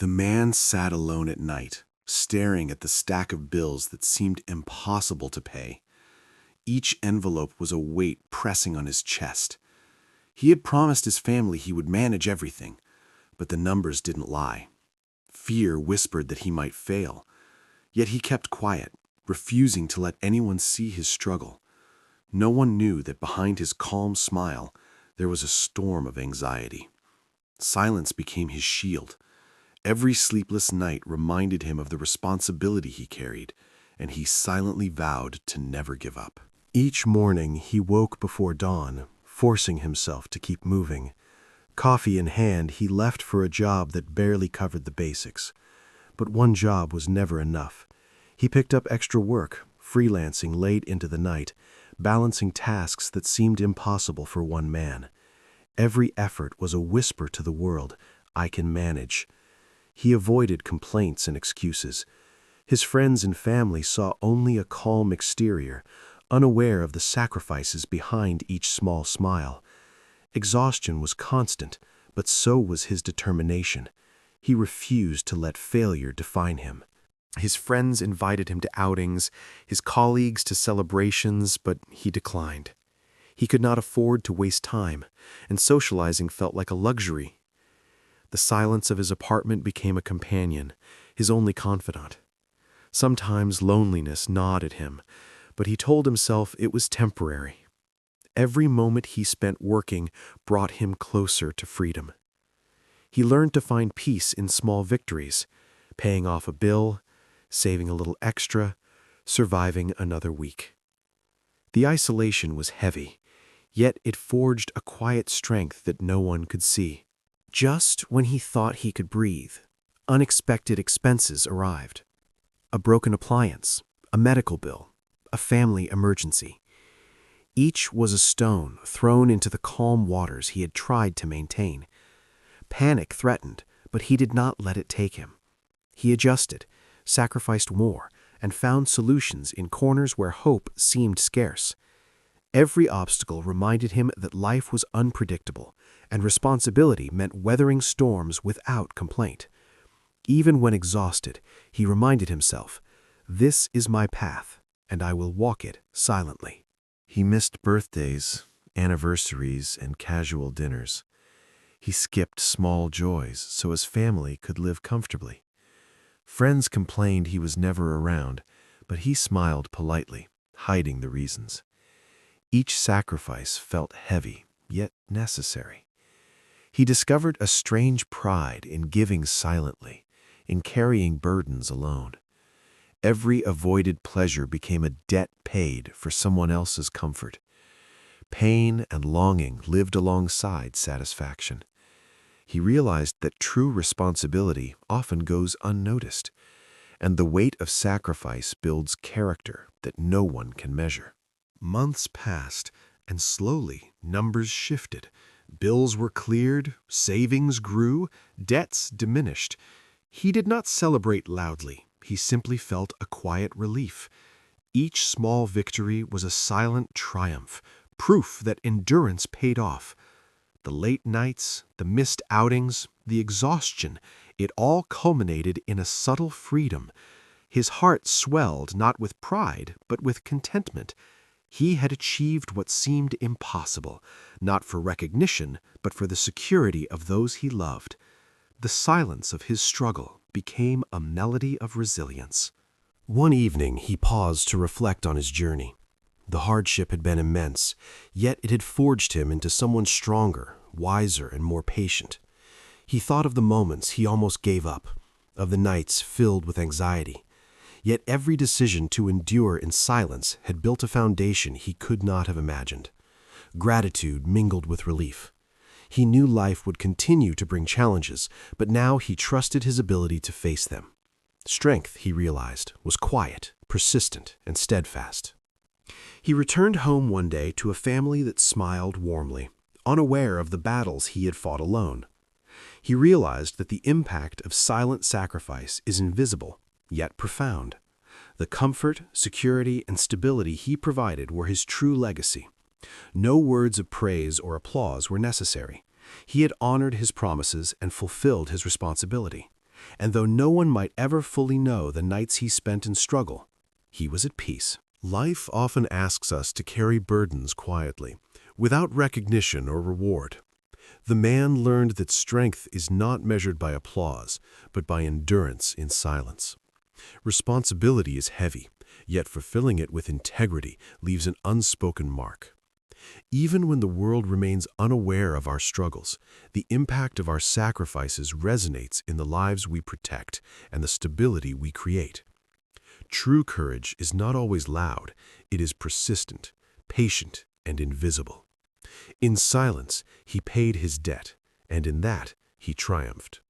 The man sat alone at night, staring at the stack of bills that seemed impossible to pay. Each envelope was a weight pressing on his chest. He had promised his family he would manage everything, but the numbers didn't lie. Fear whispered that he might fail, yet he kept quiet, refusing to let anyone see his struggle. No one knew that behind his calm smile there was a storm of anxiety. Silence became his shield. Every sleepless night reminded him of the responsibility he carried, and he silently vowed to never give up. Each morning he woke before dawn, forcing himself to keep moving. Coffee in hand, he left for a job that barely covered the basics. But one job was never enough. He picked up extra work, freelancing late into the night, balancing tasks that seemed impossible for one man. Every effort was a whisper to the world, "I can manage." He avoided complaints and excuses. His friends and family saw only a calm exterior, unaware of the sacrifices behind each small smile. Exhaustion was constant, but so was his determination. He refused to let failure define him. His friends invited him to outings, his colleagues to celebrations, but he declined. He could not afford to waste time, and socializing felt like a luxury. The silence of his apartment became a companion, his only confidant. Sometimes loneliness gnawed at him, but he told himself it was temporary. Every moment he spent working brought him closer to freedom. He learned to find peace in small victories, paying off a bill, saving a little extra, surviving another week. The isolation was heavy, yet it forged a quiet strength that no one could see. Just when he thought he could breathe, unexpected expenses arrived. A broken appliance, a medical bill, a family emergency. Each was a stone thrown into the calm waters he had tried to maintain. Panic threatened, but he did not let it take him. He adjusted, sacrificed more, and found solutions in corners where hope seemed scarce. Every obstacle reminded him that life was unpredictable, and responsibility meant weathering storms without complaint. Even when exhausted, he reminded himself, "This is my path, and I will walk it silently." He missed birthdays, anniversaries, and casual dinners. He skipped small joys so his family could live comfortably. Friends complained he was never around, but he smiled politely, hiding the reasons. Each sacrifice felt heavy, yet necessary. He discovered a strange pride in giving silently, in carrying burdens alone. Every avoided pleasure became a debt paid for someone else's comfort. Pain and longing lived alongside satisfaction. He realized that true responsibility often goes unnoticed, and the weight of sacrifice builds character that no one can measure. Months passed, and slowly numbers shifted. Bills were cleared, savings grew, debts diminished. He did not celebrate loudly. He simply felt a quiet relief. Each small victory was a silent triumph, proof that endurance paid off. The late nights, the missed outings, the exhaustion, it all culminated in a subtle freedom. His heart swelled not with pride, but with contentment. He had achieved what seemed impossible, not for recognition, but for the security of those he loved. The silence of his struggle became a melody of resilience. One evening, he paused to reflect on his journey. The hardship had been immense, yet it had forged him into someone stronger, wiser, and more patient. He thought of the moments he almost gave up, of the nights filled with anxiety. Yet every decision to endure in silence had built a foundation he could not have imagined. Gratitude mingled with relief. He knew life would continue to bring challenges, but now he trusted his ability to face them. Strength, he realized, was quiet, persistent, and steadfast. He returned home one day to a family that smiled warmly, unaware of the battles he had fought alone. He realized that the impact of silent sacrifice is invisible, yet profound. The comfort, security, and stability he provided were his true legacy. No words of praise or applause were necessary. He had honored his promises and fulfilled his responsibility. and though no one might ever fully know the nights he spent in struggle, he was at peace. Life often asks us to carry burdens quietly, without recognition or reward. The man learned that strength is not measured by applause, but by endurance in silence. Responsibility is heavy, yet fulfilling it with integrity leaves an unspoken mark. Even when the world remains unaware of our struggles, the impact of our sacrifices resonates in the lives we protect and the stability we create. True courage is not always loud, it is persistent, patient, and invisible. In silence, he paid his debt, and in that, he triumphed.